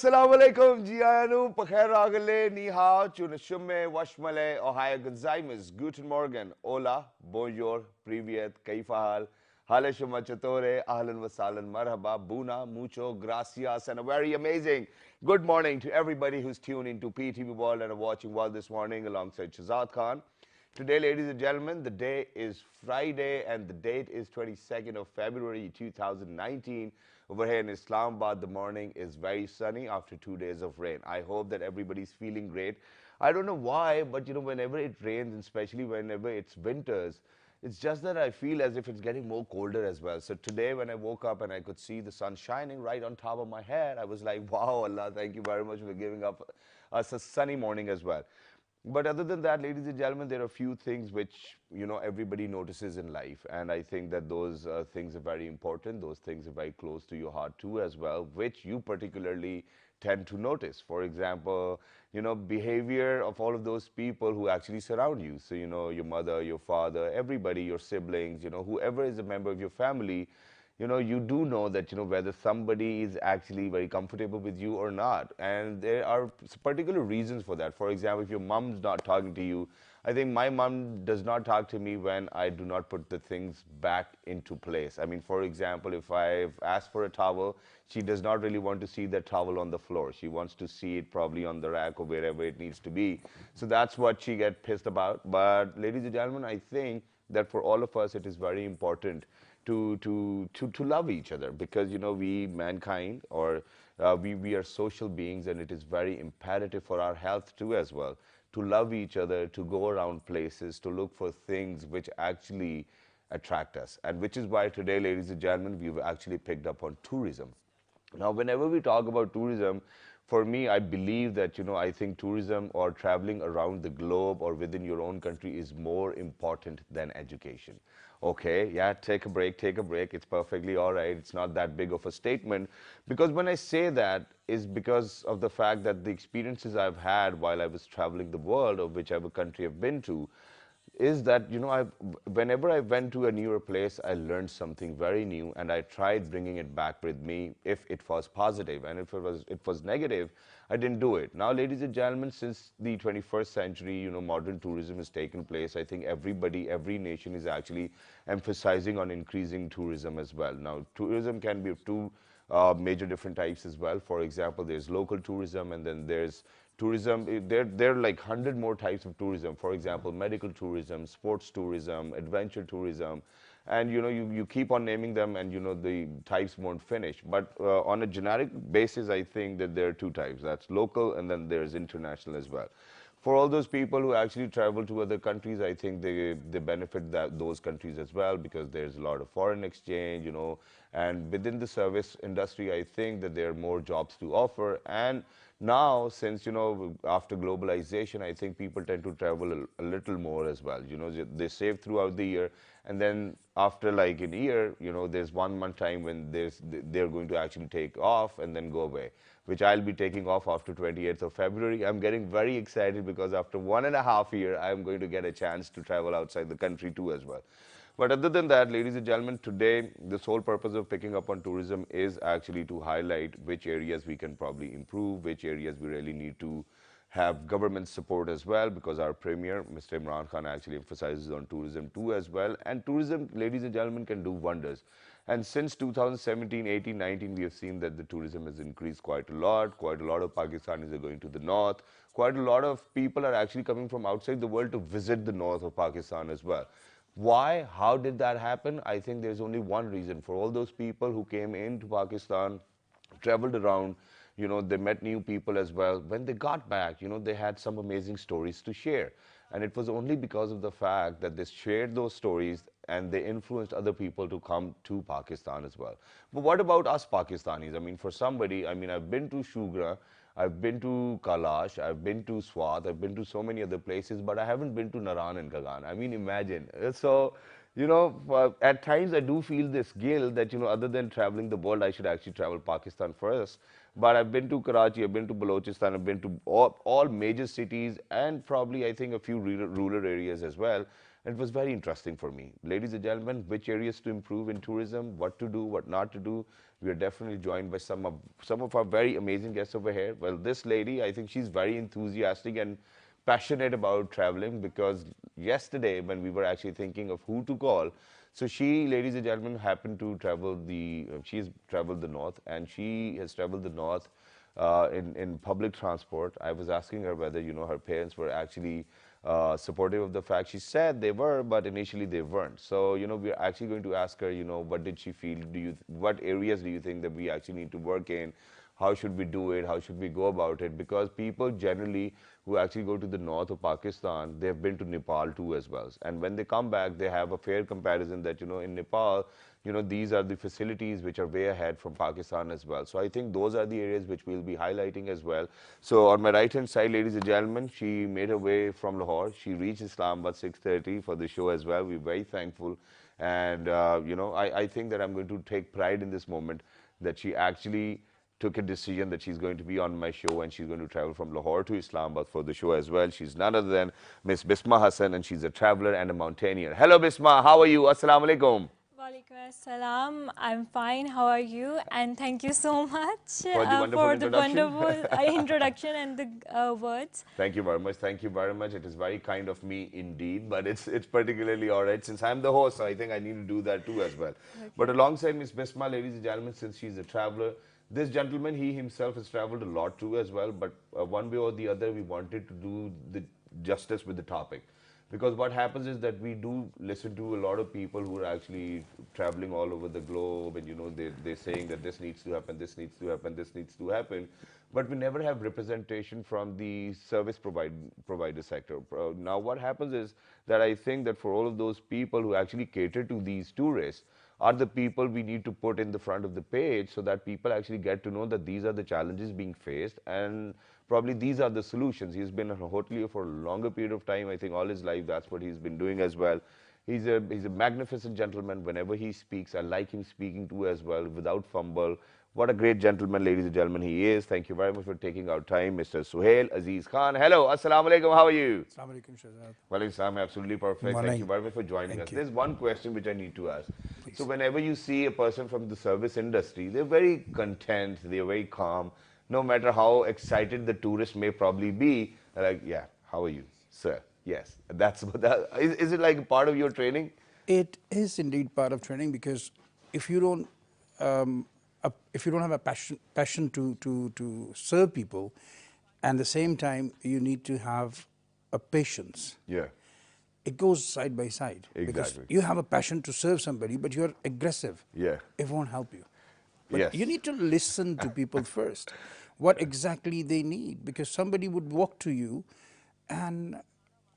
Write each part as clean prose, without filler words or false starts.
assalamu alaikum, Jianu, Pakhair Agale, Ni Hao, Chunashume, Washmale, Ohio Gonzaimas, Guten Morgen, Hola, Bonjour, Privyet, Kaifahal, Hale Shumachatore, Ahlan Wasalan, Marhaba, Buna, Mucho, Gracias, and a very amazing good morning to everybody who's tuned into PTV World and are watching World this morning alongside Shazad Khan. Today, ladies and gentlemen, the day is Friday and the date is 22nd of February 2019. Over here in Islamabad, the morning is very sunny after 2 days of rain. I hope that everybody's feeling great. I don't know why, but whenever it rains, and especially whenever it's winters, it's just that I feel as if it's getting more colder as well. So today when I woke up and I could see the sun shining right on top of my head, I was like, wow, Allah, thank you very much for giving us a sunny morning as well. But other than that, ladies and gentlemen, there are a few things which, everybody notices in life. And I think that those things are very important. Those things are very close to your heart too as well, which you particularly tend to notice. For example, behavior of all of those people who actually surround you. So, your mother, your father, everybody, your siblings, whoever is a member of your family, you do know that, whether somebody is actually very comfortable with you or not. And there are particular reasons for that. For example, if your mom's not talking to you, I think my mom does not talk to me when I do not put the things back into place. I mean, for example, if I've asked for a towel, she does not really want to see that towel on the floor. She wants to see it probably on the rack or wherever it needs to be. So that's what she gets pissed about. But ladies and gentlemen, I think that for all of us, it is very important to love each other, because we mankind, or we are social beings, and it is very imperative for our health too as well, to love each other, to go around places, to look for things which actually attract us. And which is why today, ladies and gentlemen, we've actually picked up on tourism. Now, whenever we talk about tourism, for me, I believe that, I think tourism or traveling around the globe or within your own country is more important than education. Okay, yeah, take a break, take a break. It's perfectly all right. It's not that big of a statement. Because when I say that is because of the fact that the experiences I've had while I was traveling the world, or whichever country I've been to, is that, whenever I went to a newer place, I learned something very new, and I tried bringing it back with me if it was positive. And if it was negative, I didn't do it. Now, ladies and gentlemen, since the 21st century, modern tourism has taken place. I think every nation is actually emphasizing on increasing tourism as well. Now, tourism can be of two major different types as well. For example, there's local tourism, and then there's tourism. There are like 100 more types of tourism. For example, medical tourism, sports tourism, adventure tourism, and you keep on naming them, and the types won't finish. But on a generic basis, I think that there are two types. That's local, and then there's international as well. For all those people who actually travel to other countries, I think they benefit those countries as well, because there's a lot of foreign exchange, and within the service industry, I think that there are more jobs to offer. And now, since, after globalization, I think people tend to travel a little more as well. They save throughout the year, and then after like a year, there's 1 month time when they're going to actually take off and then go away, which I'll be taking off after 28th of February. I'm getting very excited because after 1.5 years, I'm going to get a chance to travel outside the country too as well. But other than that, ladies and gentlemen, today, the sole purpose of picking up on tourism is actually to highlight which areas we can probably improve, which areas we really need to have government support as well, because our Premier, Mr. Imran Khan, actually emphasizes on tourism too as well. And tourism, ladies and gentlemen, can do wonders. And since 2017, 18, 19, we have seen that the tourism has increased quite a lot. Quite a lot of Pakistanis are going to the north. Quite a lot of people are actually coming from outside the world to visit the north of Pakistan as well. Why? How did that happen? I think there's only one reason. For all those people who came into Pakistan, traveled around, they met new people as well. When they got back, they had some amazing stories to share. And it was only because of the fact that they shared those stories and they influenced other people to come to Pakistan as well. But what about us Pakistanis? I mean, for somebody, I've been to Shugra, I've been to Kalash, I've been to Swat, I've been to so many other places, but I haven't been to Naran and Gagan. I mean, imagine. So, at times I do feel this guilt that, other than traveling the world, I should actually travel Pakistan first. But I've been to Karachi, I've been to Balochistan, I've been to all major cities, and probably I think a few rural areas as well. And it was very interesting for me. Ladies and gentlemen, which areas to improve in tourism, what to do, what not to do. We are definitely joined by some of our very amazing guests over here. Well, this lady, I think she's very enthusiastic and passionate about traveling, because yesterday when we were actually thinking of who to call, so she, ladies and gentlemen, happened to travel she's traveled the north, and she has traveled the north in public transport. I was asking her whether, her parents were actually supportive of the fact. She said they were, but initially they weren't. So, we're actually going to ask her, what did she feel? What areas do you think that we actually need to work in? How should we do it? How should we go about it? Because people generally who actually go to the north of Pakistan, they've been to Nepal too as well. And when they come back, they have a fair comparison that, in Nepal, these are the facilities which are way ahead from Pakistan as well. So I think those are the areas which we'll be highlighting as well. So on my right-hand side, ladies and gentlemen, she made her way from Lahore. She reached Islamabad 6:30 for the show as well. We're very thankful. And, I think that I'm going to take pride in this moment that she actually took a decision that she's going to be on my show, and she's going to travel from Lahore to Islamabad for the show as well. She's none other than Miss Bisma Hassan, and she's a traveler and a mountaineer. Hello, Bisma. How are you? Assalamu alaikum. Walaikum assalam. I'm fine. How are you? And thank you so much For the wonderful introduction and the words. Thank you very much. Thank you very much. It is very kind of me indeed, but it's particularly all right since I'm the host. So I think I need to do that too as well. Okay. But alongside Miss Bisma, ladies and gentlemen, since she's a traveler, this gentleman, he himself has traveled a lot too as well. But one way or the other, we wanted to do the justice with the topic. Because what happens is that we do listen to a lot of people who are actually traveling all over the globe, and they're saying that this needs to happen, this needs to happen, this needs to happen, but we never have representation from the service provider sector. Now what happens is that I think that for all of those people who actually cater to these tourists are the people we need to put in the front of the page, so that people actually get to know that these are the challenges being faced, and probably these are the solutions. He's been a hotelier for a longer period of time. I think all his life that's what he's been doing as well. He's a magnificent gentleman. Whenever he speaks, I like him speaking too as well, without fumble. What a great gentleman, ladies and gentlemen, he is. Thank you very much for taking our time, Mr. Suhail Aziz Khan. Hello, assalamu alaikum, how are you? Assalamu alaikum, Shahzad. Well, Islam, absolutely perfect. Thank you very much for joining us. There's one question which I need to ask. Please. So whenever you see a person from the service industry, they're very content, they're very calm. No matter how excited the tourist may probably be, like, yeah, how are you, sir? Yes, that's what that is. It like part of your training? It is indeed part of training, because if you don't have a passion to serve people, and at the same time you need to have a patience. Yeah. It goes side by side. Exactly. Because you have a passion to serve somebody, but you're aggressive. Yeah. It won't help you. But yes. You need to listen to people first, what exactly they need, because somebody would walk to you, and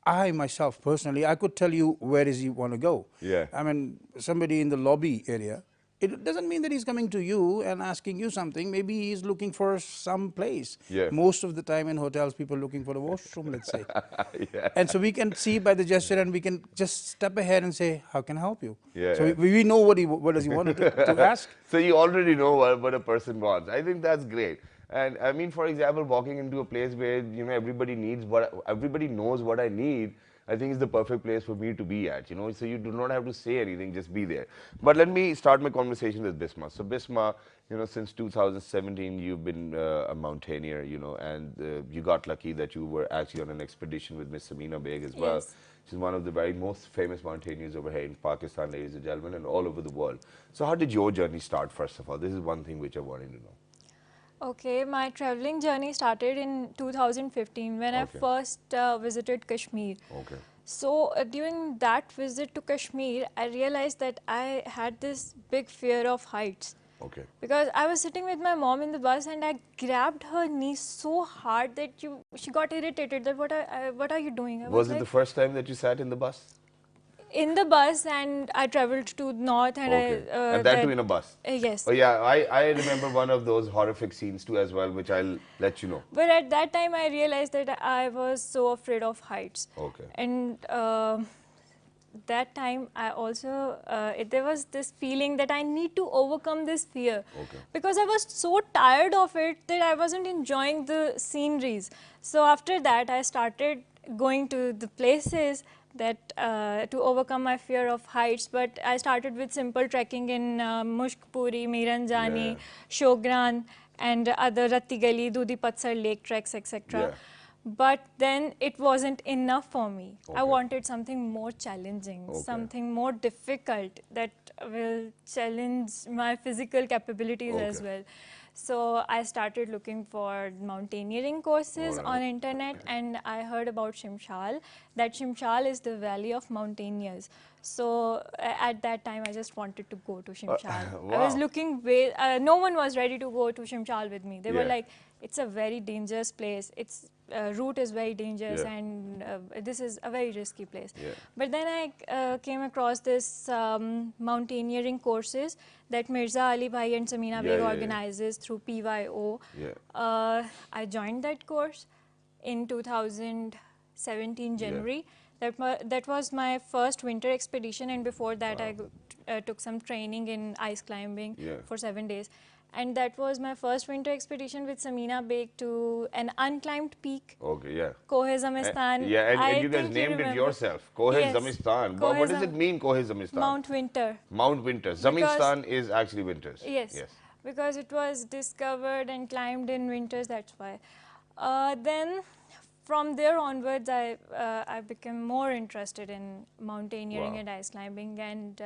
I myself personally, I could tell you where does he want to go. Yeah. I mean, somebody in the lobby area, it doesn't mean that he's coming to you and asking you something. Maybe he's looking for some place. Yeah. Most of the time in hotels, people are looking for the washroom, let's say. Yeah. And so we can see by the gesture, and we can just step ahead and say, how can I help you? Yeah, so yeah. we know what does he want to ask. So you already know what a person wants. I think that's great. And I mean, for example, walking into a place where everybody knows what I need, I think is the perfect place for me to be at, so you do not have to say anything, just be there. But let me start my conversation with Bisma. So Bisma, since 2017, you've been a mountaineer, and you got lucky that you were actually on an expedition with Miss Samina Beg as well. Yes. She's one of the very most famous mountaineers over here in Pakistan, ladies and gentlemen, and all over the world. So how did your journey start, first of all? This is one thing which I wanted to know. Okay, my traveling journey started in 2015 when I first visited Kashmir. Okay. So during that visit to Kashmir, I realized that I had this big fear of heights. Okay. Because I was sitting with my mom in the bus, and I grabbed her knee so hard that she got irritated. That what are you doing? Was it the first time that you sat in the bus? In the bus, and I traveled to north, and and that too in a bus? Yes. Oh yeah, I remember one of those horrific scenes too as well, which I'll let you know. But at that time, I realized that I was so afraid of heights. Okay. And that time, I also, there was this feeling that I need to overcome this fear. Okay. Because I was so tired of it that I wasn't enjoying the sceneries. So after that, I started going to the places that to overcome my fear of heights. But I started with simple trekking in Mushkpuri, Miranjani, Yeah. Shogran, and other Rattigali, Dudi Patsar Lake treks, etc. Yeah. But then it wasn't enough for me. I Okay. wanted something more challenging, Okay. something more difficult that will challenge my physical capabilities as Okay. well. So I started looking for mountaineering courses Alright. on internet, and I heard about Shimshal, that Shimshal is the valley of mountaineers. So at that time I just wanted to go to Shimshal. I was Wow. looking way, no one was ready to go to Shimshal with me. They were Yeah. like, it's a very dangerous place. Its route is very dangerous, Yeah. and this is a very risky place. Yeah. But then I came across this mountaineering courses that Mirza Ali Bhai and Samina Beg organizes through PYO. Yeah. I joined that course in 2017 January. That was my first winter expedition, and before that I took some training in ice climbing for 7 days. And that was my first winter expedition with Samina Beg to an unclimbed peak. Okay, yeah. Kohe Zamistan. Yeah, and I you guys think named it remember. yourself. Kohe Yes. Zamistan. Kohe What does it mean, Kohe Zamistan? Mount Winter. Mount Winter. Zamistan is actually winters. Yes. Because it was discovered and climbed in winters, that's why. Then from there onwards, I became more interested in mountaineering and ice climbing. And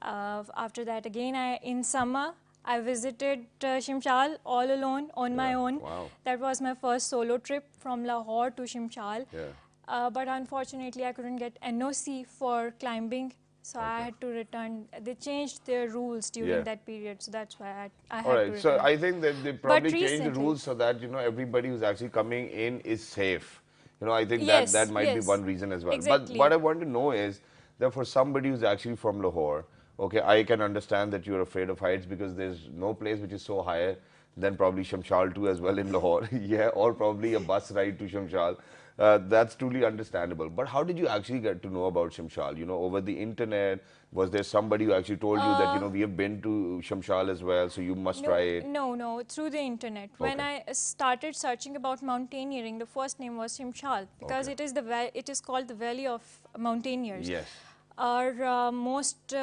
after that, again, in summer, I visited Shimshal all alone on my own. Wow. That was my first solo trip from Lahore to Shimshal. Yeah. But unfortunately, I couldn't get NOC for climbing. So I had to return. They changed their rules during that period, so that's why I had to return. So I think that they probably changed the recently- rules so that everybody who's actually coming in is safe. I think Yes, that might be yes. one reason as well. Exactly. But what I want to know is that for somebody who's actually from Lahore, okay, I can understand that you're afraid of heights because there's no place which is so higher than probably Shamshal too as well in Lahore. Yeah, or probably a bus ride to Shamshal. That's truly understandable. But how did you actually get to know about Shamshal? Over the internet, was there somebody who actually told you that, we have been to Shamshal as well, so you must try it? No, through the internet. When I started searching about mountaineering, the first name was Shimshal because it is called the Valley of Mountaineers. Yes. Our most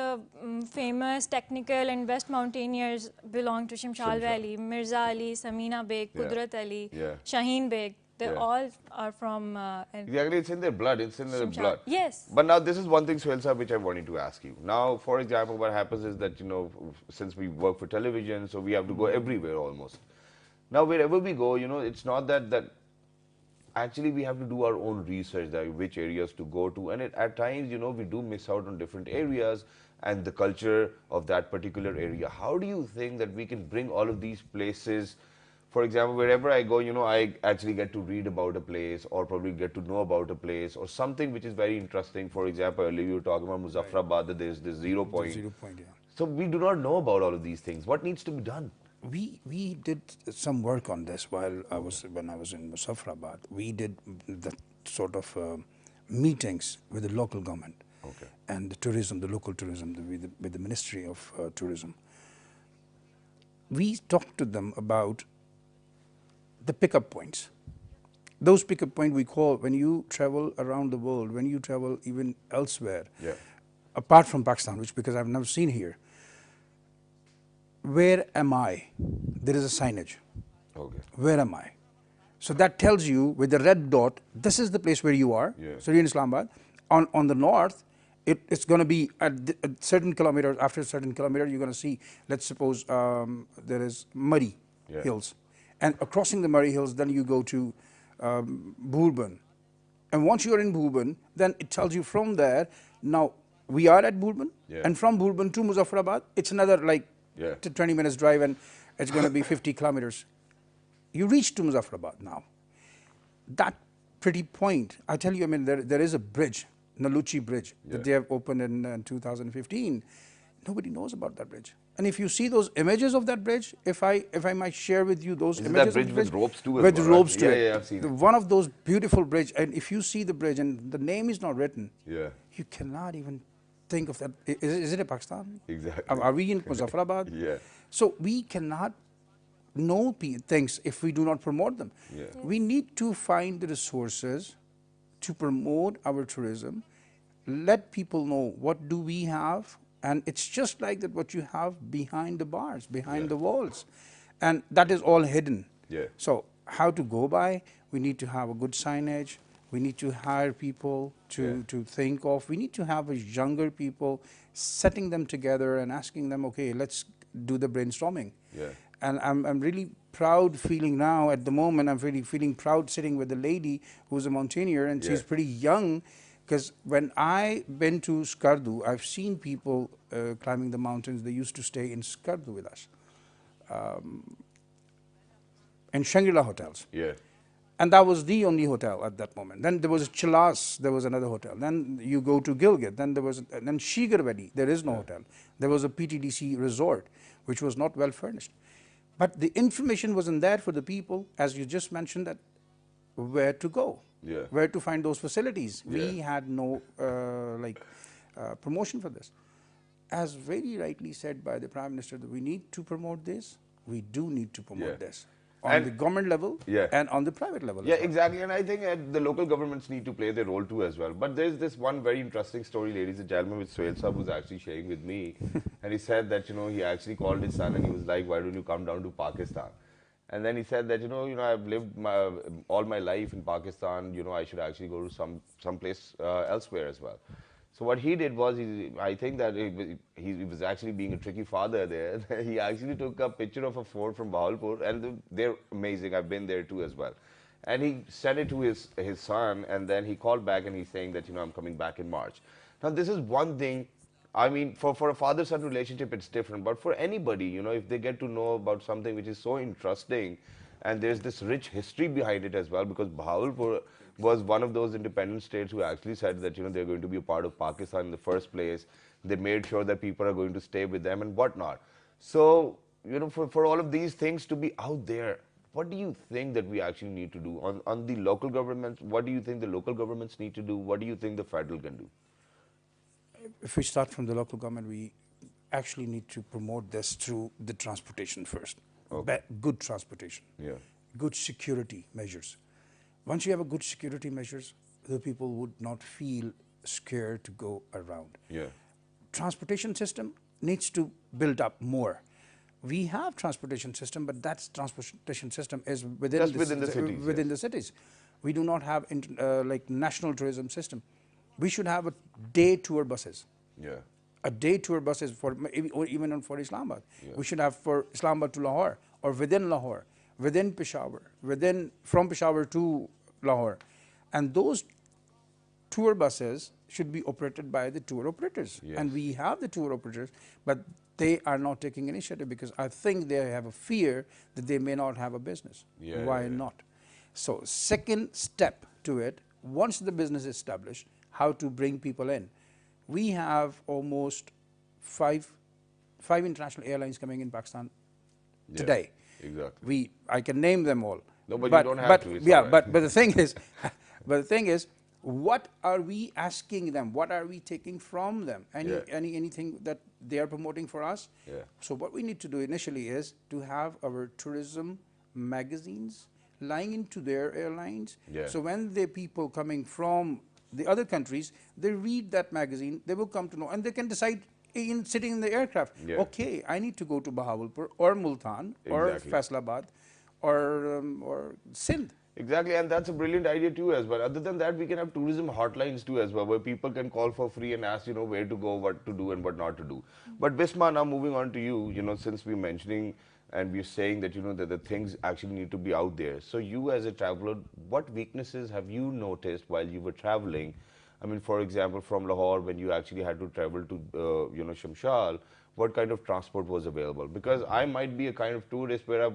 famous technical and best mountaineers belong to Shimshal Valley. Mirza Ali, Samina Beg, Qudrat Ali, Shaheen Beg. They all are from... Exactly, it's in their blood. It's in their Shimshal. blood. Yes. But now this is one thing, Suhail Sahab, which I wanted to ask you. Now, for example, what happens is that, since we work for television, so we have to go everywhere almost. Now, wherever we go, it's not that actually we have to do our own research, that which areas to go to. And at times, we do miss out on different areas and the culture of that particular area. How do you think that we can bring all of these places? For example, wherever I go, I actually get to read about a place or probably get to know about a place or something which is very interesting. For example, earlier you were talking about Muzaffarabad, that there's this 0 point. 0 point, yeah. So we do not know about all of these things. What needs to be done? We did some work on this when I was in Muzaffarabad. We did the sort of meetings with the local government and the tourism, the local tourism, with the Ministry of Tourism. We talked to them about the pickup points. Those pickup points we call when you travel around the world, when you travel even elsewhere, apart from Pakistan, which because I've never seen here. Where am I? There is a signage. Okay. Where am I? So that tells you with the red dot, this is the place where you are. So you're in Islamabad. On the north, it's going to be at certain kilometers. After a certain kilometer, you're going to see, let's suppose there is Murray Hills. And crossing the Murray Hills, then you go to Bourbon. And once you're in Bourbon, then it tells you from there, now we are at Bourbon. And from Bourbon to Muzaffarabad, it's another 20 minutes drive, and it's going to be 50 kilometers. You reach to Muzaffarabad now. That pretty point, I tell you, there is a bridge, Naluchi Bridge, that they have opened in 2015. Nobody knows about that bridge. And if you see those images of that bridge, if I might share with you those Isn't images that bridge of the with ropes too? with ropes to it. Yeah, I've seen it. One of those beautiful bridge, and if you see the bridge and the name is not written, you cannot even think of that. Is it in Pakistan? Exactly. Are we in Muzaffarabad? So we cannot know things if we do not promote them. We need to find the resources to promote our tourism let people know what do we have, and it's just like that what you have behind the bars, behind the walls, and that is all hidden. Yeah. So how to go by? We need to have a good signage. We need to hire people to think of. We need to have a younger people, setting them together and asking them, okay, let's do the brainstorming. Yeah. And I'm really proud feeling now at the moment, I'm really feeling proud sitting with a lady who's a mountaineer, and she's pretty young, because when I been to Skardu, I've seen people climbing the mountains. They used to stay in Skardu with us, in Shangri-La hotels. Yeah. And that was the only hotel at that moment. Then there was Chilas, there was another hotel. Then you go to Gilgit, then there was, and then Shigar Valley, there is no hotel. There was a PTDC resort, which was not well furnished. But the information wasn't there for the people, as you just mentioned, that where to go, where to find those facilities. We had no promotion for this. As very rightly said by the Prime Minister, that we need to promote this. We do need to promote this on the government level and on the private level. Yeah, exactly. And I think the local governments need to play their role too as well. But there's this one very interesting story, ladies and gentlemen, which Suhail Sahab was actually sharing with me. And he said that, he actually called his son and he was like, why don't you come down to Pakistan? And then he said that, I've lived all my life in Pakistan, I should actually go to some place elsewhere as well. So what he did was, I think that he was actually being a tricky father there. He actually took a picture of a fort from Bahawalpur, and they're amazing. I've been there too as well. And he sent it to his son, and then he called back and he's saying that, I'm coming back in March. Now, this is one thing. I mean, for a father-son relationship, it's different. But for anybody, if they get to know about something which is so interesting, and there's this rich history behind it as well, because Bahawalpur was one of those independent states who actually said that, they're going to be a part of Pakistan in the first place. They made sure that people are going to stay with them and whatnot. So, for all of these things to be out there, what do you think that we actually need to do on the local governments? What do you think the local governments need to do? What do you think the federal can do? If we start from the local government, we actually need to promote this through the transportation first. Good transportation, good security measures. Once you have a good security measures, the people would not feel scared to go around. Transportation system needs to build up more. We have transportation system, but that transportation system is within the cities. We do not have like national tourism system. We should have a day tour buses. A day tour buses or even for Islamabad. We should have for Islamabad to Lahore, or within Lahore, within Peshawar, from Peshawar to Lahore. And those tour buses should be operated by the tour operators. And we have the tour operators, but they are not taking initiative because I think they have a fear that they may not have a business. Why not? So second step to it, once the business is established, how to bring people in. We have almost five international airlines coming in Pakistan today. Exactly. I can name them all. No, but you don't have to. But the thing is, what are we asking them? What are we taking from them? Anything that they are promoting for us? So what we need to do initially is to have our tourism magazines lying into their airlines. So when the people coming from the other countries, they read that magazine, they will come to know, and they can decide sitting in the aircraft, okay, I need to go to Bahawalpur or Multan or Faisalabad or Sindh. Exactly, and that's a brilliant idea too as well. Other than that, we can have tourism hotlines too as well, where people can call for free and ask, where to go, what to do and what not to do. But Bisma, now moving on to you, since we're mentioning and we're saying that, that the things actually need to be out there. So you as a traveler, what weaknesses have you noticed while you were traveling? I mean, for example, from Lahore, when you actually had to travel to, Shamshal, what kind of transport was available? Because I might be a kind of tourist where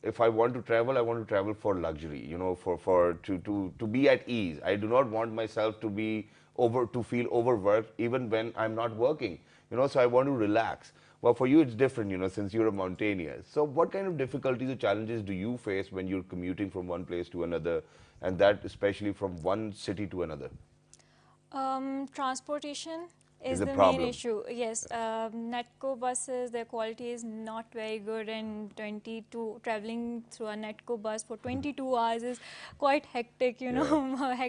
if I want to travel, I want to travel for luxury, to be at ease. I do not want myself to feel overworked even when I'm not working, so I want to relax. Well, for you, it's different, since you're a mountaineer. So what kind of difficulties or challenges do you face when you're commuting from one place to another, and that especially from one city to another? Transportation is a the main problem. issue. Yes, Netco buses, their quality is not very good, and 22 traveling through a Netco bus for 22 hours is quite hectic. You know,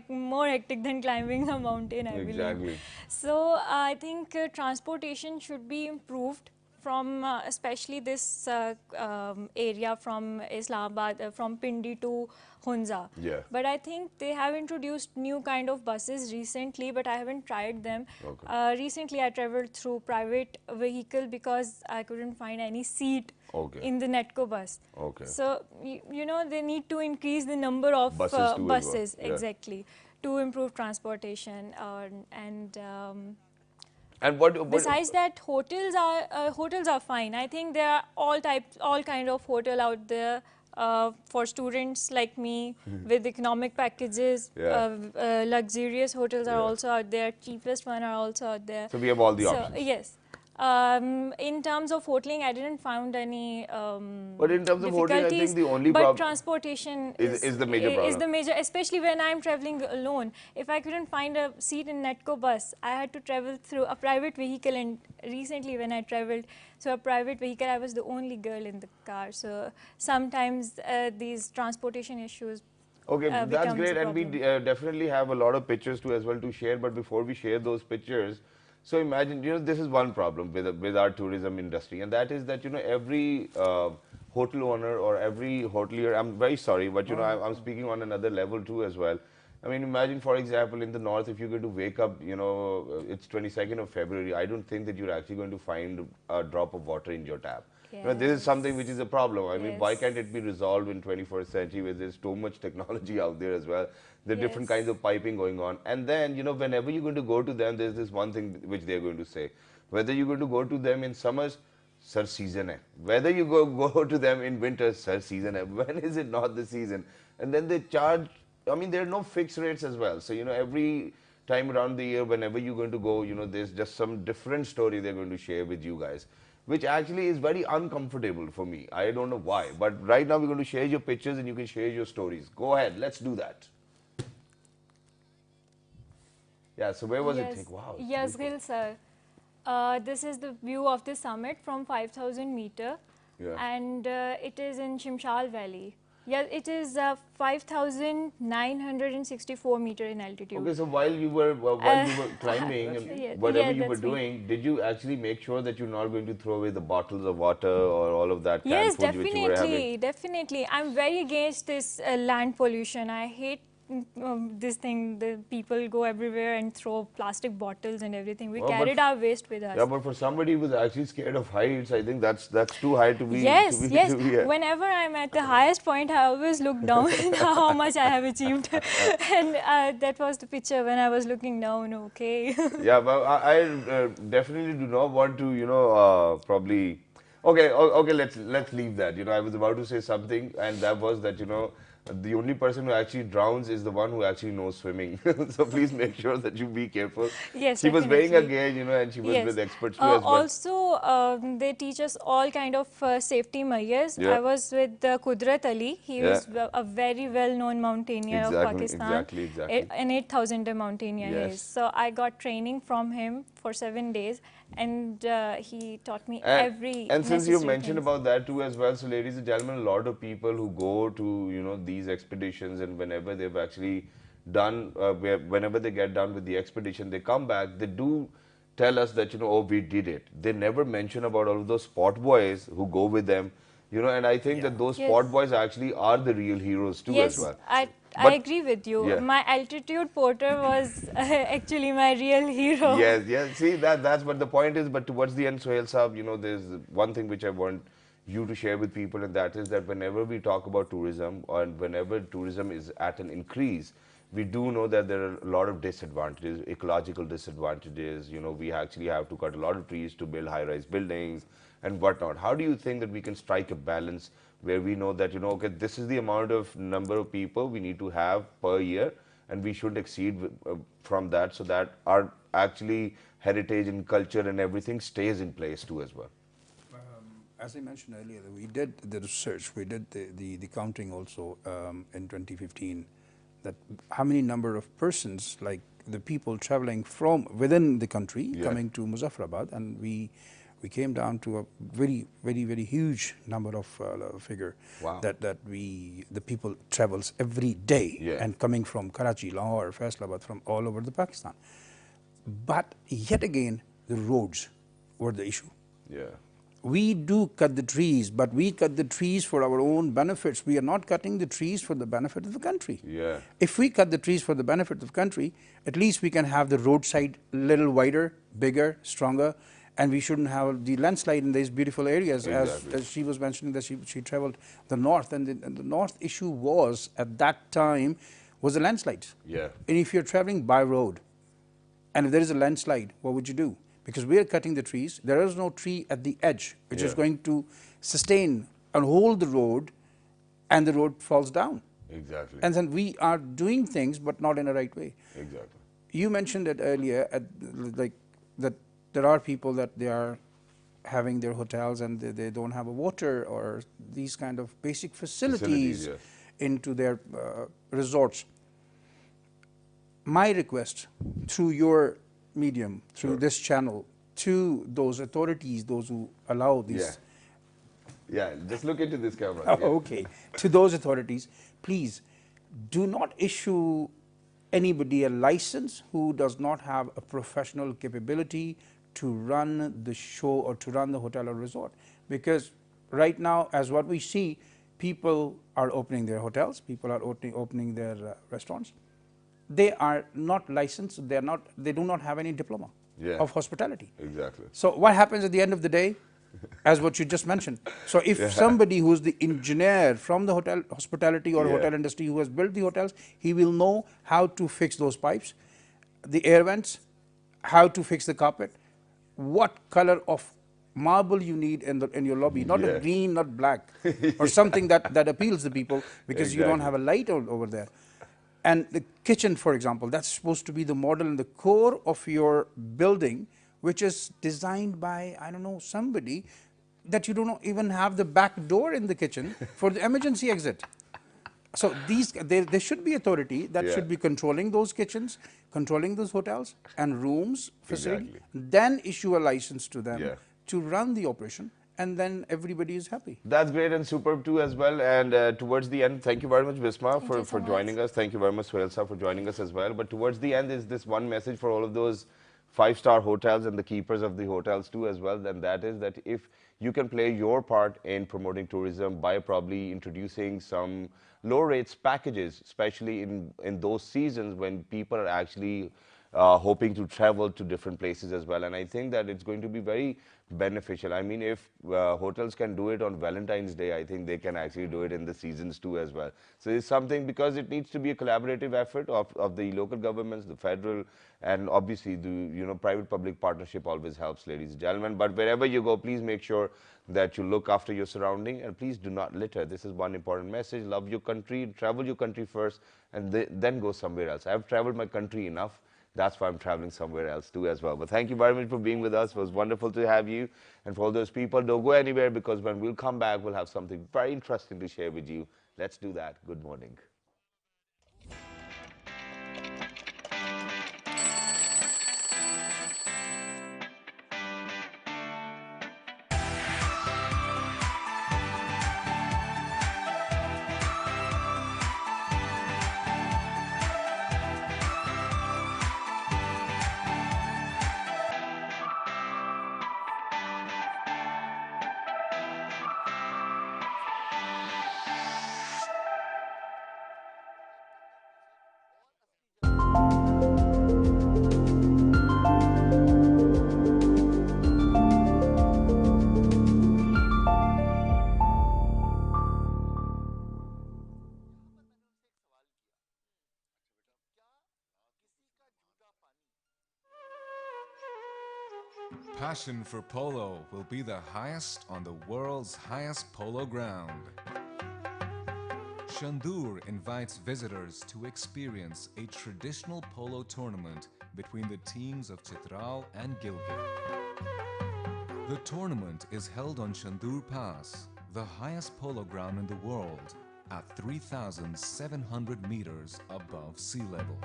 more hectic than climbing a mountain, I believe. Exactly. So I think transportation should be improved from especially this area from Islamabad, from Pindi to Hunza. Yeah. But I think they have introduced new kind of buses recently, but I haven't tried them. Okay. Recently, I traveled through private vehicle because I couldn't find any seat Okay. in the Netco bus. Okay. So, you know, they need to increase the number of Buses too as well. buses, Yeah. exactly, to improve transportation. And what Besides that, hotels are fine. I think there are all kind of hotel out there for students like me with economic packages. Yeah. Luxurious hotels are Yeah. also out there. Cheapest one are also out there. So we have all the So options. yes. In terms of hoteling, I didn't find any But in terms of hoteling, I difficulties, think the only but problem transportation is the major problem. is the major, especially when I'm traveling alone. If I couldn't find a seat in Netco bus, I had to travel through a private vehicle, and recently when I traveled through a private vehicle, I was the only girl in the car. So sometimes these transportation issues Okay, that's becomes great, a and we problem. definitely have a lot of pictures too as well to share. But before we share those pictures, so imagine, this is one problem with our tourism industry, and that is that every hotel owner or every hotelier. I'm very sorry, but I'm speaking on another level too as well. I mean, imagine, for example, in the north, if you're going to wake up, it's 22nd of February. I don't think that you're actually going to find a drop of water in your tap. This is something which is a problem. I mean, why can't it be resolved in 21st century where there's so much technology out there as well? There are different kinds of piping going on. And then, whenever you're going to go to them, there's this one thing which they're going to say. Whether you're going to go to them in summers, sir, season hai. Whether you go to them in winters, sir, season hai. When is it not the season? And then they charge, I mean, there are no fixed rates as well. So, every time around the year, whenever you're going to go, there's just some different story they're going to share with you guys, which actually is very uncomfortable for me. I don't know why. But right now we're going to share your pictures and you can share your stories. Go ahead, let's do that. Yeah, so where was it? Wow. Yes, Gil sir. This is the view of the summit from 5,000 meter, and it is in Jamshaid Valley. Yeah, it is 5,964 meter in altitude. Okay, so while you were climbing and whatever you were doing, did you actually make sure that you're not going to throw away the bottles of water or all of that canned food which you were having? Definitely. I'm very against this land pollution. I hate this thing. The people go everywhere and throw plastic bottles and everything. We carried our waste with us. Yeah, but for somebody who was actually scared of heights, I think that's too high to be. Yes. Whenever I'm at the highest point, I always look down at how much I have achieved, and that was the picture when I was looking down. Okay. Yeah, but I definitely do not want to, probably. Okay, let's leave that. I was about to say something, and that was that, the only person who actually drowns is the one who actually knows swimming. So please make sure that you be careful. Yes, she was wearing a gear, and she was with experts too as well. Also, they teach us all kind of safety measures. I was with Kudrat Ali. He was a very well-known mountaineer of Pakistan. Exactly. An 8,000 mountaineer he is. So I got training from him for 7 days, and he taught me every. And since you mentioned about that too as well, so ladies and gentlemen, a lot of people who go to these expeditions, and whenever they've actually done, whenever they get done with the expedition, they come back, they do tell us that oh, we did it. They never mention about all of those spot boys who go with them, and I think that those spot boys actually are the real heroes too as well. I agree with you. My altitude porter was actually my real hero. Yes. See, that's what the point is. But towards the end, Sohail Saab, there's one thing which I want you to share with people, and that is that whenever we talk about tourism, and whenever tourism is at an increase, we do know that there are a lot of disadvantages, ecological disadvantages. We actually have to cut a lot of trees to build high-rise buildings and whatnot. How do you think that we can strike a balance where we know that, okay, this is the amount of number of people we need to have per year, and we shouldn't exceed from that, so that our actually heritage and culture and everything stays in place too as well? As I mentioned earlier, we did the research, we did the counting also in 2015. that how many number of persons, like the people traveling from within the country, coming to Muzaffarabad, and we came down to a very huge number of figure. Wow. That the people travels every day and coming from Karachi, Lahore, Faisalabad, from all over the Pakistan. But yet again, the roads were the issue. Yeah. We do cut the trees, but we cut the trees for our own benefits. We are not cutting the trees for the benefit of the country. Yeah. If we cut the trees for the benefit of the country, at least we can have the roadside little wider, bigger, stronger, and we shouldn't have the landslide in these beautiful areas. Exactly. As she was mentioning that she traveled the north, and the north issue was, at that time, was the landslides. Yeah. And if you're traveling by road, and if there is a landslide, what would you do? Because we are cutting the trees. There is no tree at the edge, which is going to sustain and hold the road, and the road falls down. Exactly. And then we are doing things, but not in the right way. Exactly. You mentioned it earlier, like that there are people that they are having their hotels and they don't have a water or these kind of basic facilities into their resorts. My request through your medium, through this channel, to those authorities, those who allow this. Yeah, just look into this camera. Okay. To those authorities, please do not issue anybody a license who does not have a professional capability to run the show or to run the hotel or resort. Because right now, as what we see, people are opening their hotels, people are opening their restaurants. They are not licensed, they do not have any diploma of hospitality. Exactly. So what happens at the end of the day, as what you just mentioned? So if somebody who's the engineer from the hotel hospitality or hotel industry who has built the hotels, he will know how to fix those pipes, the air vents, how to fix the carpet, what color of marble you need in your lobby, not a green, not black, or something that appeals to people, because you don't have a light over there. And the kitchen, for example, that's supposed to be the model and the core of your building, which is designed by, I don't know, somebody that you don't even have the back door in the kitchen for the emergency exit. So there should be authority that should be controlling those kitchens, controlling those hotels and rooms, facility, then issue a license to them to run the operation. And then everybody is happy. That's great and superb too as well. And towards the end, thank you very much, Bisma, for joining us. Thank you very much, Suhail, for joining us as well. But towards the end is this one message for all of those five-star hotels and the keepers of the hotels too as well. And that is that if you can play your part in promoting tourism by probably introducing some low rates packages, especially in those seasons when people are actually hoping to travel to different places as well. And I think that it's going to be very beneficial. I mean, if hotels can do it on Valentine's Day, I think they can actually do it in the seasons too as well. So it's something, because it needs to be a collaborative effort of the local governments, the federal, and obviously the private-public partnership always helps, ladies and gentlemen. But wherever you go, please make sure that you look after your surrounding, and please do not litter. This is one important message. Love your country, travel your country first, and then go somewhere else. I've traveled my country enough. That's why I'm traveling somewhere else too as well. But thank you very much for being with us. It was wonderful to have you. And for all those people, don't go anywhere, because when we'll come back, we'll have something very interesting to share with you. Let's do that. Good morning. Passion for polo will be the highest on the world's highest polo ground. Shandur invites visitors to experience a traditional polo tournament between the teams of Chitral and Gilgit. The tournament is held on Shandur Pass, the highest polo ground in the world, at 3,700 meters above sea level.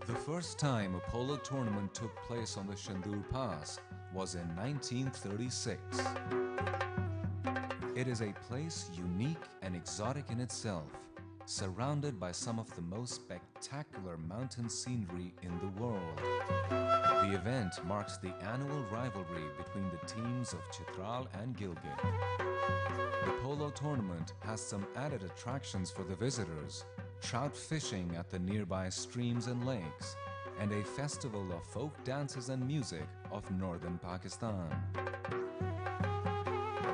The first time a polo tournament took place on the Shandur Pass was in 1936. It is a place unique and exotic in itself, surrounded by some of the most spectacular mountain scenery in the world. The event marks the annual rivalry between the teams of Chitral and Gilgit. The polo tournament has some added attractions for the visitors: trout fishing at the nearby streams and lakes, and a festival of folk dances and music of northern Pakistan.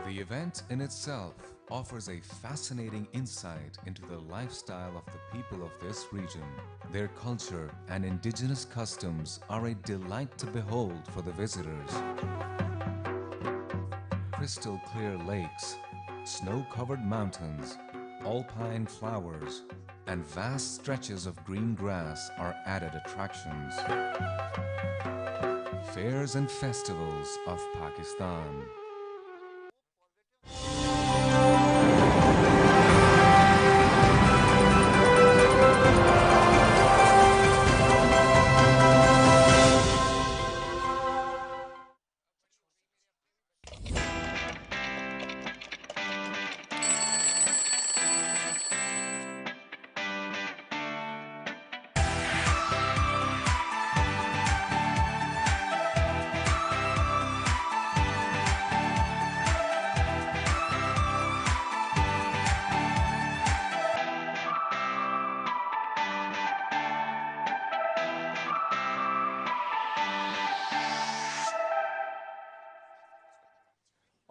The event in itself offers a fascinating insight into the lifestyle of the people of this region. Their culture and indigenous customs are a delight to behold for the visitors. Crystal clear lakes, snow-covered mountains, alpine flowers, and vast stretches of green grass are added attractions. Fairs and festivals of Pakistan.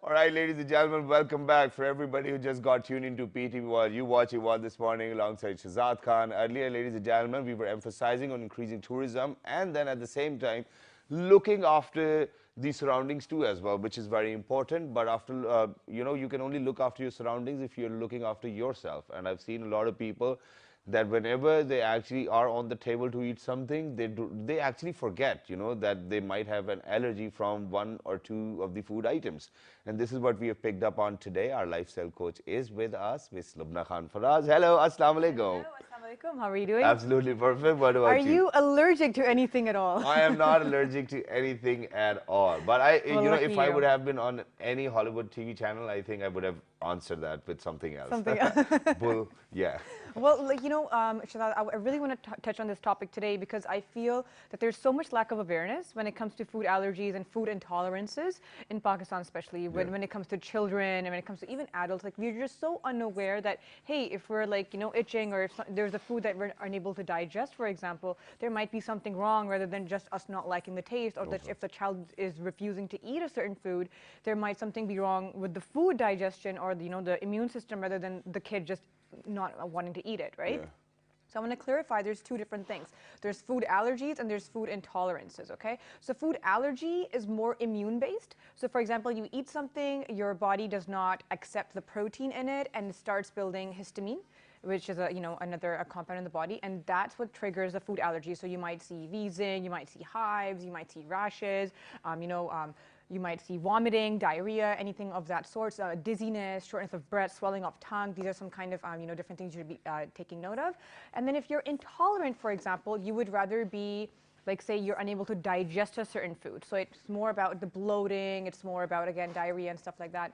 All right, ladies and gentlemen, welcome back. For everybody who just got tuned into PTV while you watch Evolve this morning alongside Shahzad Khan. Earlier, ladies and gentlemen, we were emphasizing on increasing tourism and then at the same time looking after the surroundings too as well, which is very important. But after, you can only look after your surroundings if you're looking after yourself. And I've seen a lot of people that whenever they actually are on the table to eat something, they actually forget, that they might have an allergy from one or two of the food items. And this is what we have picked up on today. Our lifestyle coach is with us, Miss Lubna Khan Faraz. Hello, Assalamu Alaikum. Hello, Assalamu Alaikum. How are you doing? Absolutely perfect. What about you? Are you allergic to anything at all? I am not allergic to anything at all. But Well, if I lucky would you. have been on any Hollywood TV channel, I think I would have answered that with something else. Something else. Bull, yeah. Well, Shahzad, I really want to touch on this topic today because I feel that there's so much lack of awareness when it comes to food allergies and food intolerances in Pakistan, especially when it comes to children and when it comes to even adults. Like, we're just so unaware that, hey, if we're itching or if there's a food that we're unable to digest, for example, there might be something wrong rather than just us not liking the taste, or that if the child is refusing to eat a certain food, there might something be wrong with the food digestion or the immune system rather than the kid just not wanting to eat it, right? Yeah. So I'm going to clarify there's two different things. There's food allergies and there's food intolerances, okay? So food allergy is more immune based. So for example, you eat something, your body does not accept the protein in it and it starts building histamine, which is another compound in the body, and that's what triggers a food allergy. So you might see wheezing, you might see hives, you might see rashes, you might see vomiting, diarrhea, anything of that sort, dizziness, shortness of breath, swelling of tongue. These are some kind of different things you should be taking note of. And then if you're intolerant, for example, you would rather be, like, say you're unable to digest a certain food. So it's more about the bloating, it's more about, again, diarrhea and stuff like that.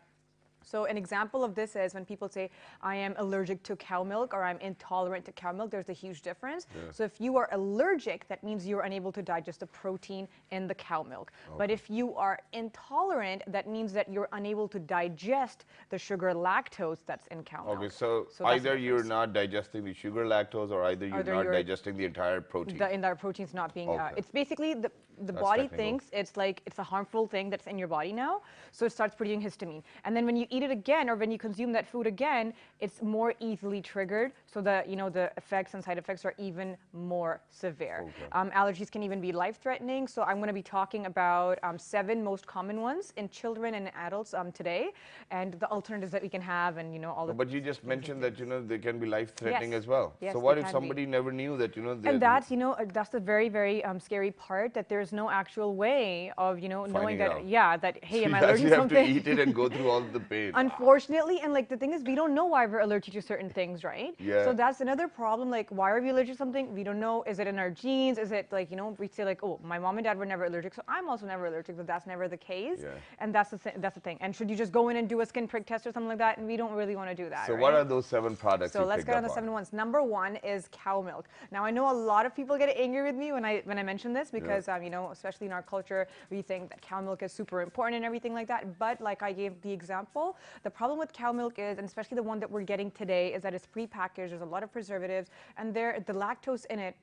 So an example of this is when people say, I am allergic to cow milk or I'm intolerant to cow milk, there's a huge difference. Yeah. So if you are allergic, that means you're unable to digest the protein in the cow milk. Okay. But if you are intolerant, that means that you're unable to digest the sugar lactose that's in cow milk. Okay, so So that's the either you're difference. not digesting the sugar lactose or either you're not digesting the entire protein. The entire protein's not being, Okay. it's basically the That's body technical. thinks it's a harmful thing that's in your body now, so it starts producing histamine. And then when you eat it again or when you consume that food again, it's more easily triggered, so the effects and side effects are even more severe. Okay. Allergies can even be life-threatening, so I'm going to be talking about 7 most common ones in children and adults today, and the alternatives that we can have, and all the. But you just mentioned that they can be life-threatening Yes. as well. Yes, so what they if can somebody be. never knew that And that's the very, very scary part, that there's there's no actual way of, knowing Finding that, out. yeah, that, hey, am I You allergic actually to have to something? eat it and go through all the pain. Unfortunately, and like the thing is, we don't know why we're allergic to certain things, right? Yeah. So that's another problem. Like, why are we allergic to something? We don't know. Is it in our genes? Is it like, we say like, oh, my mom and dad were never allergic, so I'm also never allergic, but that's never the case. Yeah. And that's the thing. And should you just go in and do a skin prick test or something like that? And we don't really want to do that. So right? what are those 7 products So you let's picked get on up the 7 ones. Number 1 is cow milk. Now I know a lot of people get angry with me when I mention this because especially in our culture we think that cow milk is super important and everything like that. But like I gave the example, the problem with cow milk is, and especially the one that we're getting today, is that it's prepackaged. There's a lot of preservatives, and the lactose in it.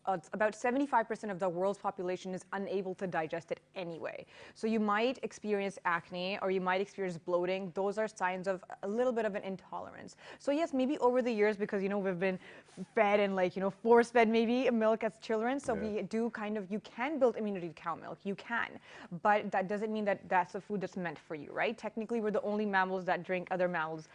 About 75% of the world's population is unable to digest it anyway. So you might experience acne or you might experience bloating. Those are signs of a little bit of an intolerance. So yes, maybe over the years, because we've been fed and force-fed maybe milk as children, so we do you can build immunity to cow milk. You can, but that doesn't mean that that's a food that's meant for you, right? Technically, we're the only mammals that drink other mammals,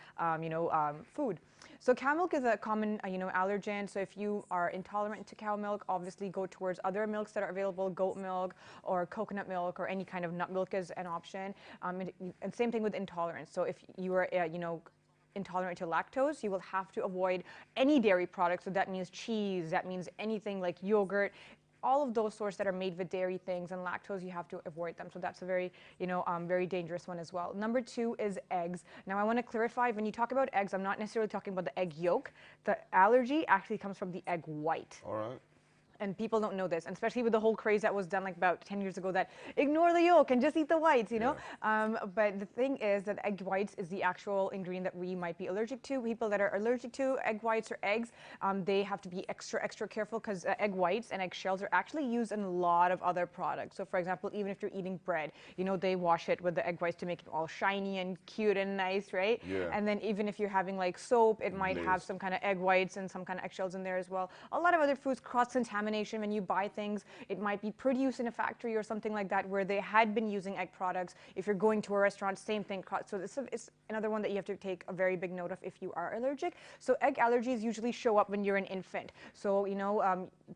food. So cow milk is a common, allergen. So if you are intolerant to cow milk, obviously go towards other milks that are available, goat milk or coconut milk or any kind of nut milk is an option. And same thing with intolerance. So if you are, intolerant to lactose, you will have to avoid any dairy products. So that means cheese, that means anything like yogurt. All of those sorts that are made with dairy things and lactose, you have to avoid them. So that's a very, very dangerous one as well. Number 2 is eggs. Now I want to clarify, when you talk about eggs, I'm not necessarily talking about the egg yolk. The allergy actually comes from the egg white. All right. And people don't know this, and especially with the whole craze that was done like about 10 years ago that ignore the yolk and just eat the whites, But the thing is that egg whites is the actual ingredient that we might be allergic to. People that are allergic to egg whites or eggs, they have to be extra careful because egg whites and egg shells are actually used in a lot of other products. So for example, even if you're eating bread, they wash it with the egg whites to make it all shiny and cute and nice, right? Yeah. And then even if you're having like soap, it might have some kind of egg whites and some kind of egg shells in there as well. A lot of other foods cross-contaminate. When you buy things, it might be produced in a factory or something like that where they had been using egg products. If you're going to a restaurant, same thing. So it's another one that you have to take a very big note of if you are allergic. So egg allergies usually show up when you're an infant. So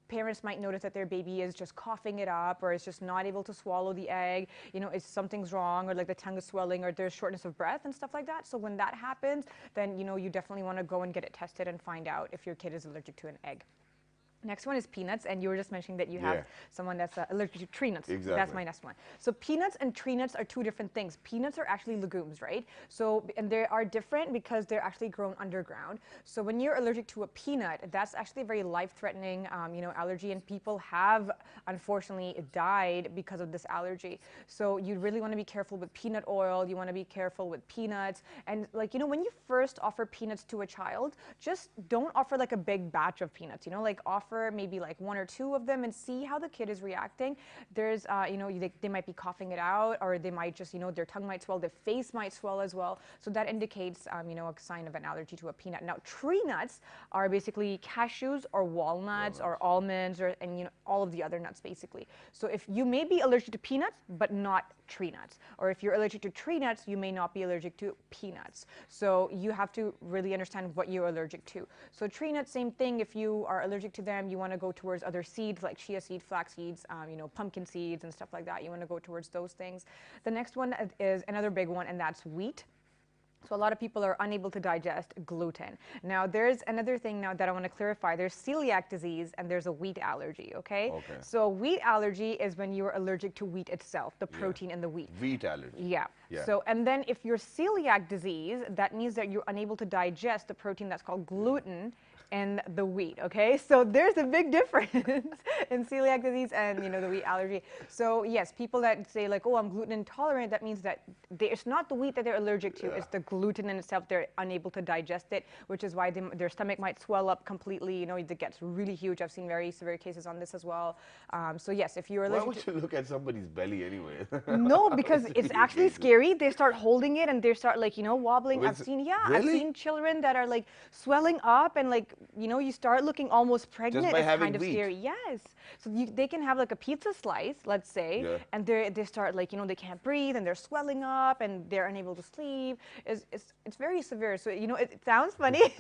parents might notice that their baby is just coughing it up or is just not able to swallow the egg. If something's wrong or like the tongue is swelling or there's shortness of breath and stuff like that. So when that happens, then you definitely want to go and get it tested and find out if your kid is allergic to an egg. Next one is peanuts, and you were just mentioning that you have someone that's allergic to tree nuts. Exactly. That's my next one. So peanuts and tree nuts are 2 different things. Peanuts are actually legumes, right? So, and they are different because they're actually grown underground. So when you're allergic to a peanut, that's actually a very life-threatening, allergy, and people have unfortunately died because of this allergy. So you really want to be careful with peanut oil. You want to be careful with peanuts, and when you first offer peanuts to a child, just don't offer like a big batch of peanuts. Offer maybe like 1 or 2 of them and see how the kid is reacting. There's, they might be coughing it out, or they might just, their tongue might swell, their face might swell as well. So that indicates, a sign of an allergy to a peanut. Now, tree nuts are basically cashews or walnuts or almonds and all of the other nuts basically. So if you may be allergic to peanuts, but not tree nuts, or if you're allergic to tree nuts, you may not be allergic to peanuts. So you have to really understand what you're allergic to. So tree nuts, same thing. If you are allergic to them, you want to go towards other seeds like chia seed, flax seeds, pumpkin seeds and stuff like that. You want to go towards those things. The next one is another big one, and that's wheat. So a lot of people are unable to digest gluten. Now there's another thing now that I want to clarify. There's celiac disease and there's a wheat allergy, okay? So wheat allergy is when you're allergic to wheat itself, the protein in the wheat. Wheat allergy. Yeah. So, and then if you're celiac disease, that means that you're unable to digest the protein that's called gluten in the wheat, okay? So there's a big difference in celiac disease and, the wheat allergy. So yes, people that say like, oh, I'm gluten intolerant, that means that it's not the wheat that they're allergic to, it's the gluten in itself. They're unable to digest it, which is why their stomach might swell up completely, it gets really huge. I've seen very severe cases on this as well. So yes, if you're allergic Why would you look at somebody's belly anyway? No, because it's actually scary. They start holding it and they start wobbling. I've seen Really? I've seen children that are like swelling up and like you start looking almost pregnant. by It's having kind of wheat. scary. Yes. So they can have like a pizza slice, let's say, Yeah. and they start like, they can't breathe and they're swelling up and they're unable to sleep. It's very severe. So, it sounds funny,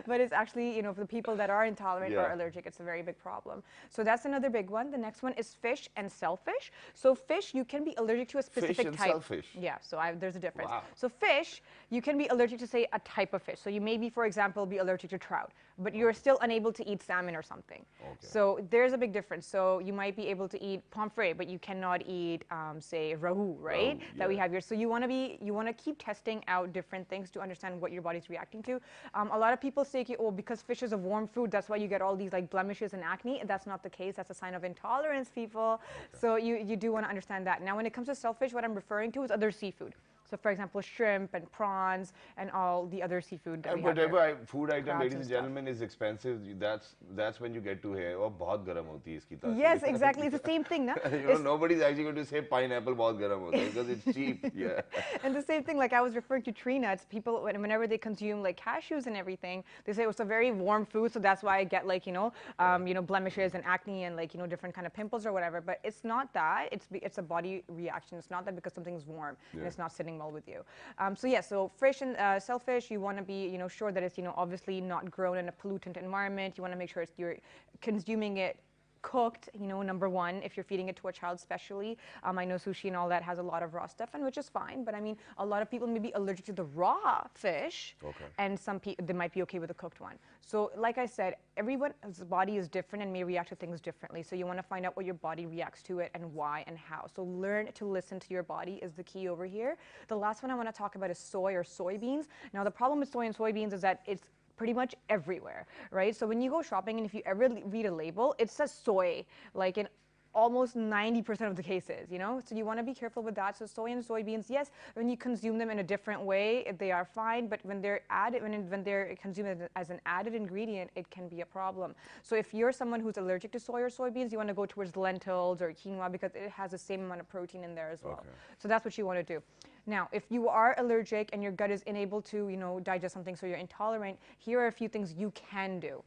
but it's actually, for the people that are intolerant or Yeah. allergic, it's a very big problem. So that's another big one. The next one is fish and shellfish. So fish, you can be allergic to a specific and type. shellfish. Yeah, so there's a difference. Wow. So fish, you can be allergic to, say, a type of fish. So you may be, for example, be allergic to trout, but you're still unable to eat salmon or something. Okay. So there's a big difference. So you might be able to eat pomfret, but you cannot eat, say, rahu, right? That we yeah. have here. So you want to keep testing out different things to understand what your body's reacting to. A lot of people say, oh, because fish is a warm food, that's why you get all these like blemishes and acne. That's not the case. That's a sign of intolerance, people. So you do want to understand that. Now, when it comes to shellfish, what I'm referring to is other seafood. So, for example, shrimp and prawns and all the other seafood that we have here. Whatever food item, Crabs ladies and and stuff. gentlemen, is expensive. That's when you get to hear, oh, बहुत गर्म होती है इसकी तासीर. Yes, exactly. It's the same thing, no? Nobody's actually going to say pineapple बहुत गर्म होता है because it's cheap. Yeah. And the same thing, like I was referring to tree nuts. People, whenever they consume like cashews and everything, they say it's a very warm food, so that's why I get like blemishes and acne and like different kind of pimples or whatever. But it's not that. It's a body reaction. It's not that because something's warm and it's not sitting well with you. So fish and shellfish, you want to be sure that it's obviously not grown in a pollutant environment. You want to make sure you're consuming it cooked, number one, if you're feeding it to a child especially. I know sushi and all that has a lot of raw stuff, and which is fine, but I mean, a lot of people may be allergic to the raw fish, and some people, they might be okay with the cooked one. So like I said, everyone's body is different and may react to things differently, so you want to find out what your body reacts to it and why and how. So learn to listen to your body is the key over here. The last one I want to talk about is soy or soybeans. Now, the problem with soy and soybeans is that it's pretty much everywhere, right? So when you go shopping and if you ever read a label, it says soy, like in almost 90% of the cases, So you want to be careful with that. So soy and soybeans, yes, when you consume them in a different way, they are fine, but when they're added, when they're consumed as an added ingredient, it can be a problem. So if you're someone who's allergic to soy or soybeans, you want to go towards lentils or quinoa because it has the same amount of protein in there as well. So that's what you want to do. Now, if you are allergic and your gut is unable to, digest something, so you're intolerant, here are a few things you can do.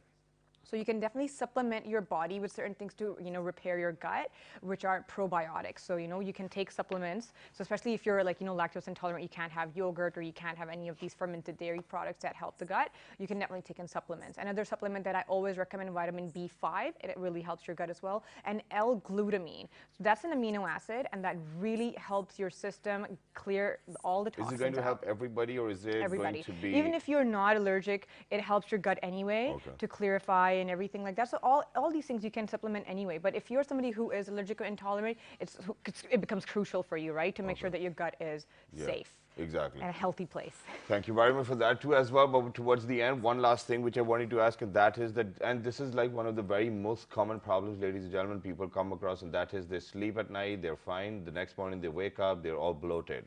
So you can definitely supplement your body with certain things to, repair your gut, which are probiotics. So, you can take supplements. So especially if you're like, lactose intolerant, you can't have yogurt or you can't have any of these fermented dairy products that help the gut. You can definitely take in supplements. Another supplement that I always recommend, vitamin B5. It really helps your gut as well. And L-glutamine. So that's an amino acid, and that really helps your system clear all the toxins. Is it going to help everybody, or is it going to be... Even if you're not allergic, it helps your gut anyway to clarify and everything like that. So all these things you can supplement anyway. But if you're somebody who is allergic or intolerant, it becomes crucial for you, right, to make sure that your gut is safe. Exactly. And a healthy place. Thank you very much for that too as well. But towards the end, one last thing which I wanted to ask, and that is that, and this is like one of the very most common problems, ladies and gentlemen, people come across, and that is they sleep at night, they're fine, the next morning they wake up, they're all bloated.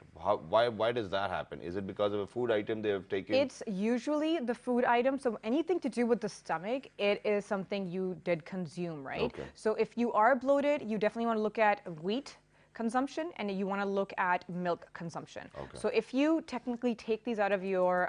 Why does that happen? Is it because of a food item they have taken? It's usually the food item. So anything to do with the stomach, it is something you did consume, right? So if you are bloated, you definitely want to look at wheat consumption, and you want to look at milk consumption. So if you technically take these out of your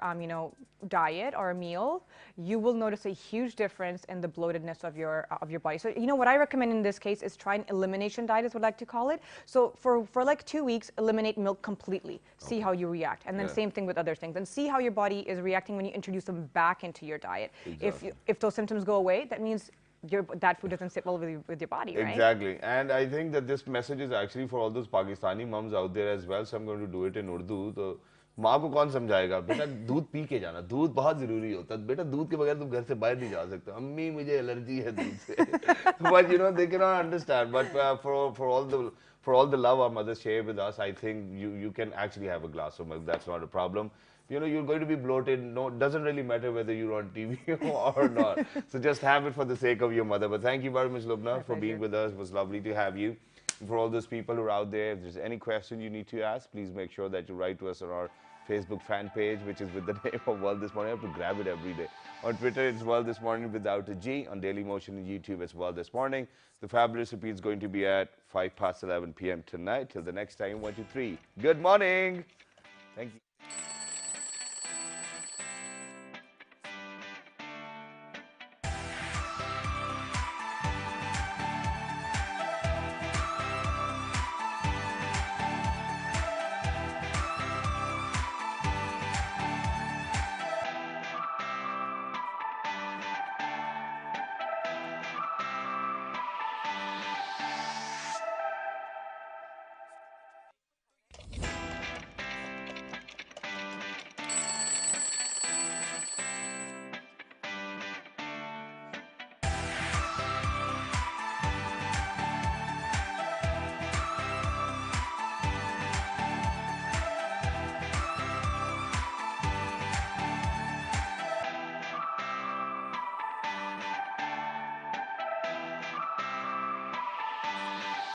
diet or a meal, you will notice a huge difference in the bloatedness of your body. So what I recommend in this case is try an elimination diet, is what I like to call it. So for like 2 weeks, eliminate milk completely. See how you react, and then same thing with other things, and see how your body is reacting when you introduce them back into your diet. If those symptoms go away, that means that food doesn't sit well with your body, right? Exactly. And I think that this message is actually for all those Pakistani mums out there as well, so I'm going to do it in Urdu. So, माँ को कौन समझाएगा, बेटा दूध P के जाना, दूध बहुत जरूरी होता है, बेटा दूध के बगैर तुम घर से बाहर नहीं जा सकते, अम्मी मुझे एलर्जी है दूध से. But they cannot understand. But for all the love our mothers share with us, I think you can actually have a glass of milk. That's not a problem. You're going to be bloated. No, it doesn't really matter whether you're on TV or not. So just have it for the sake of your mother. But thank you very much, Lubna, for being with us. It was lovely to have you. For all those people who are out there, if there's any question you need to ask, please make sure that you write to us on our Facebook fan page, which is with the name of World This Morning. I have to grab it every day. On Twitter, it's World This Morning without a G. On Daily Motion and YouTube, it's World This Morning. The fabulous repeat is going to be at 11 p.m. tonight. Till the next time, 1, 2, 3. Good morning. Thank you.